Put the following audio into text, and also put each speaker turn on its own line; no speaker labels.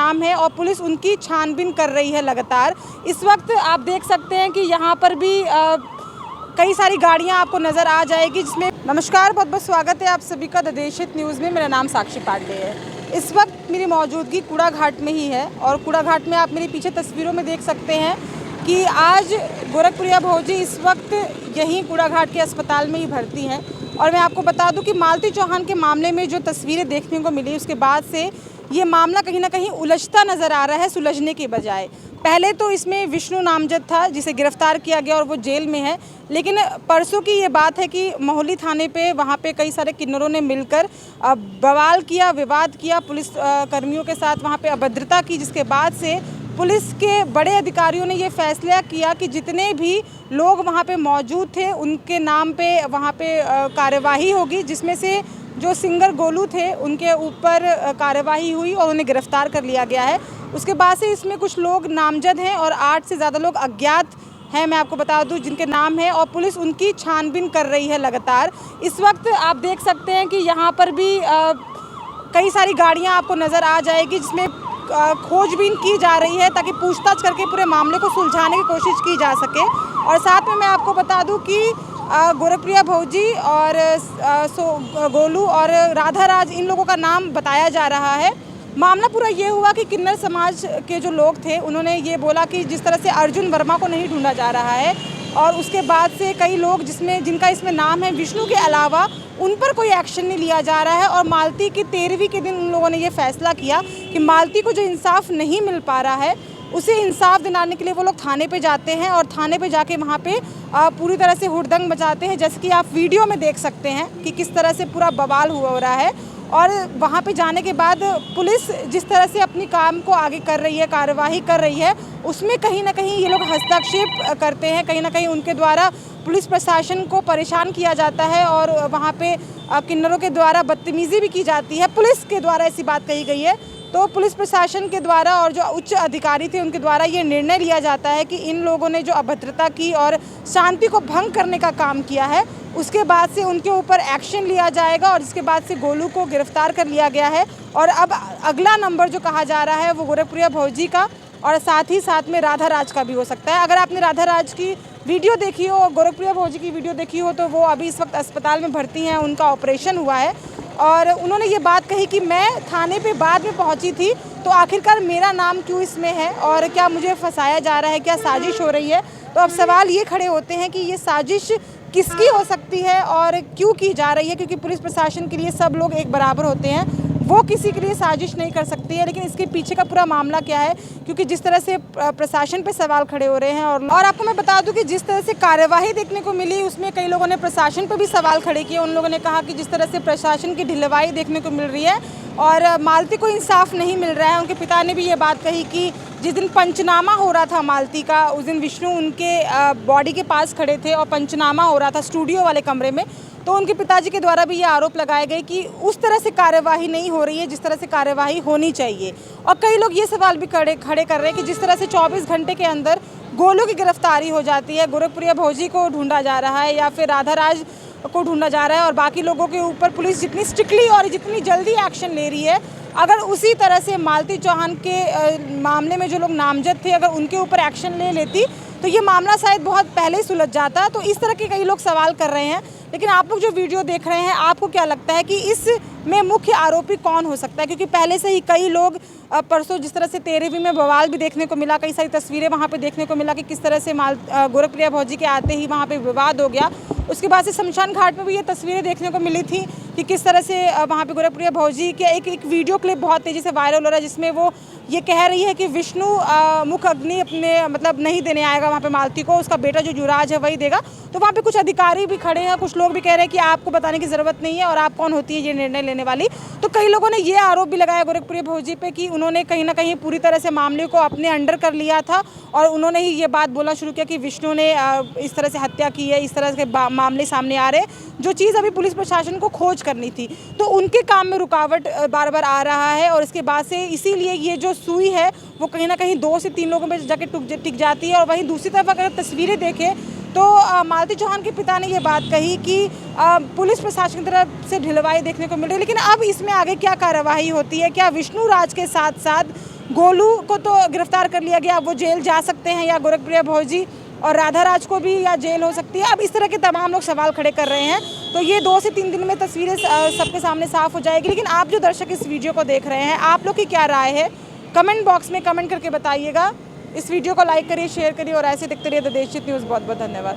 नाम है और पुलिस उनकी छानबीन कर रही है लगातार। इस वक्त आप देख सकते हैं कि यहाँ पर भी कई सारी गाड़ियाँ आपको नज़र आ जाएगी जिसमें। नमस्कार, बहुत बहुत स्वागत है आप सभी का द देश हित न्यूज़ में। मेरा नाम साक्षी पांडे है। इस वक्त मेरी मौजूदगी कूड़ा घाट में ही है और कूड़ा घाट में आप मेरे पीछे तस्वीरों में देख सकते हैं कि आज गोरखप्रिया भौजी इस वक्त यहीं कूड़ा घाट के अस्पताल में ही भर्ती हैं। और मैं आपको बता दूं कि मालती चौहान के मामले में जो तस्वीरें देखने को मिली उसके बाद से ये मामला कहीं ना कहीं उलझता नज़र आ रहा है, सुलझने के बजाय। पहले तो इसमें विष्णु नामजद था जिसे गिरफ्तार किया गया और वो जेल में है, लेकिन परसों की ये बात है कि मोहाली थाने पे वहाँ पे कई सारे किन्नरों ने मिलकर बवाल किया, विवाद किया, पुलिस कर्मियों के साथ वहाँ पे अभद्रता की, जिसके बाद से पुलिस के बड़े अधिकारियों ने ये फैसला किया कि जितने भी लोग वहाँ पे मौजूद थे उनके नाम पे वहाँ पे कार्यवाही होगी, जिसमें से जो सिंगर गोलू थे उनके ऊपर कार्यवाही हुई और उन्हें गिरफ्तार कर लिया गया है। उसके बाद से इसमें कुछ लोग नामजद हैं और 8 से ज़्यादा लोग अज्ञात हैं, मैं आपको बता दूं, जिनके नाम है और पुलिस उनकी छानबीन कर रही है लगातार। इस वक्त आप देख सकते हैं कि यहाँ पर भी कई सारी गाड़ियाँ आपको नज़र आ जाएगी जिसमें खोजबीन की जा रही है ताकि पूछताछ करके पूरे मामले को सुलझाने की कोशिश की जा सके। और साथ में मैं आपको बता दूं कि गोरखप्रिया भौजी और गोलू और राधा राज, इन लोगों का नाम बताया जा रहा है। मामला पूरा ये हुआ कि किन्नर समाज के जो लोग थे उन्होंने ये बोला कि जिस तरह से अर्जुन वर्मा को नहीं ढूंढा जा रहा है और उसके बाद से कई लोग जिनका इसमें नाम है विष्णु के अलावा उन पर कोई एक्शन नहीं लिया जा रहा है। और मालती की 13वीं के दिन उन लोगों ने ये फैसला किया कि मालती को जो इंसाफ नहीं मिल पा रहा है उसे इंसाफ दिलाने के लिए वो लोग थाने पे जाते हैं और थाने पे जाके वहाँ पे पूरी तरह से हुड़दंग मचाते हैं, जैसे कि आप वीडियो में देख सकते हैं कि किस तरह से पूरा बवाल हो रहा है। और वहाँ पे जाने के बाद पुलिस जिस तरह से अपनी काम को आगे कर रही है, कार्यवाही कर रही है, उसमें कहीं ना कहीं ये लोग हस्तक्षेप करते हैं। कहीं ना कहीं उनके द्वारा पुलिस प्रशासन को परेशान किया जाता है और वहाँ पे किन्नरों के द्वारा बदतमीज़ी भी की जाती है। पुलिस के द्वारा ऐसी बात कही गई है, तो पुलिस प्रशासन के द्वारा और जो उच्च अधिकारी थे उनके द्वारा ये निर्णय लिया जाता है कि इन लोगों ने जो अभद्रता की और शांति को भंग करने का काम किया है उसके बाद से उनके ऊपर एक्शन लिया जाएगा। और इसके बाद से गोलू को गिरफ्तार कर लिया गया है और अब अगला नंबर जो कहा जा रहा है वो गोरखप्रिया भौजी का और साथ ही साथ में राधा राज का भी हो सकता है। अगर आपने राधा राज की वीडियो देखी हो और गोरखप्रिया भौजी की वीडियो देखी हो तो वो अभी इस वक्त अस्पताल में भर्ती हैं, उनका ऑपरेशन हुआ है। और उन्होंने ये बात कही कि मैं थाने पे बाद में पहुंची थी, तो आखिरकार मेरा नाम क्यों इसमें है और क्या मुझे फंसाया जा रहा है, क्या साजिश हो रही है। तो अब सवाल ये खड़े होते हैं कि ये साजिश किसकी हो सकती है और क्यों की जा रही है, क्योंकि पुलिस प्रशासन के लिए सब लोग एक बराबर होते हैं, वो किसी के लिए साजिश नहीं कर सकती है। लेकिन इसके पीछे का पूरा मामला क्या है, क्योंकि जिस तरह से प्रशासन पे सवाल खड़े हो रहे हैं और आपको मैं बता दूं कि जिस तरह से कार्यवाही देखने को मिली उसमें कई लोगों ने प्रशासन पे भी सवाल खड़े किए। उन लोगों ने कहा कि जिस तरह से प्रशासन की ढिलवाई देखने को मिल रही है और मालती को इंसाफ नहीं मिल रहा है। उनके पिता ने भी ये बात कही कि जिस दिन पंचनामा हो रहा था मालती का, उस दिन विष्णु उनके बॉडी के पास खड़े थे और पंचनामा हो रहा था स्टूडियो वाले कमरे में, तो उनके पिताजी के द्वारा भी ये आरोप लगाए गए कि उस तरह से कार्यवाही नहीं हो रही है जिस तरह से कार्यवाही होनी चाहिए। और कई लोग ये सवाल भी खड़े कर रहे हैं कि जिस तरह से 24 घंटे के अंदर गोलू की गिरफ्तारी हो जाती है, गोरखप्रिया भौजी को ढूंढा जा रहा है या फिर राधा राज को ढूंढा जा रहा है और बाकी लोगों के ऊपर पुलिस जितनी स्ट्रिक्टली और जितनी जल्दी एक्शन ले रही है, अगर उसी तरह से मालती चौहान के मामले में जो लोग नामजद थे अगर उनके ऊपर एक्शन ले लेती तो ये मामला शायद बहुत पहले ही सुलझ जाता। तो इस तरह के कई लोग सवाल कर रहे हैं। लेकिन आप लोग जो वीडियो देख रहे हैं, आपको क्या लगता है कि इसमें मुख्य आरोपी कौन हो सकता है? क्योंकि पहले से ही कई लोग परसों जिस तरह से 13वीं में बवाल भी देखने को मिला, कई सारी तस्वीरें वहाँ पे देखने को मिला कि किस तरह से गोरखप्रिया भौजी के आते ही वहाँ पे विवाद हो गया। उसके बाद से शमशान घाट में भी ये तस्वीरें देखने को मिली थी कि किस तरह से वहाँ पे गोरखप्रिया भौजी के एक वीडियो क्लिप बहुत तेज़ी से वायरल हो रहा है जिसमें वो ये कह रही है कि विष्णु मुख अग्नि अपने मतलब नहीं देने आएगा वहाँ पे मालती को, उसका बेटा जो युवराज है वही देगा। तो वहाँ पे कुछ अधिकारी भी खड़े हैं, कुछ लोग भी कह रहे हैं कि आपको बताने की ज़रूरत नहीं है और आप कौन होती है ये निर्णय लेने वाली। तो कई लोगों ने ये आरोप भी लगाया गोरखप्रिया भौजी पे कि उन्होंने कहीं ना कहीं पूरी तरह से मामले को अपने अंडर कर लिया था और उन्होंने ही ये बात बोलना शुरू किया कि विष्णु ने इस तरह से हत्या की है, इस तरह के मामले सामने आ रहे हैं जो चीज़ अभी पुलिस प्रशासन को खोज करनी थी। तो उनके काम में रुकावट बार बार आ रहा है और इसके बाद से इसीलिए ये जो सुई है वो कहीं ना कहीं 2 से 3 लोगों में जाके टिक जाती है। और वहीं दूसरी तरफ अगर तस्वीरें देखें तो मालती चौहान के पिता ने ये बात कही कि पुलिस प्रशासन की तरफ से ढिलवाई देखने को मिल रही है। लेकिन अब इसमें आगे क्या कार्रवाई होती है, क्या विष्णु राज के साथ साथ गोलू को तो गिरफ्तार कर लिया गया, अब वो जेल जा सकते हैं, या गोरखप्रिया भौजी और राधा राज को भी या जेल हो सकती है। अब इस तरह के तमाम लोग सवाल खड़े कर रहे हैं। तो ये 2 से 3 दिन में तस्वीरें सबके सामने साफ हो जाएगी। लेकिन आप जो दर्शक इस वीडियो को देख रहे हैं, आप लोग की क्या राय है, कमेंट बॉक्स में कमेंट करके बताइएगा। इस वीडियो को लाइक करिए, शेयर करिए और ऐसे देखते रहिए द देशहित न्यूज़। बहुत बहुत धन्यवाद।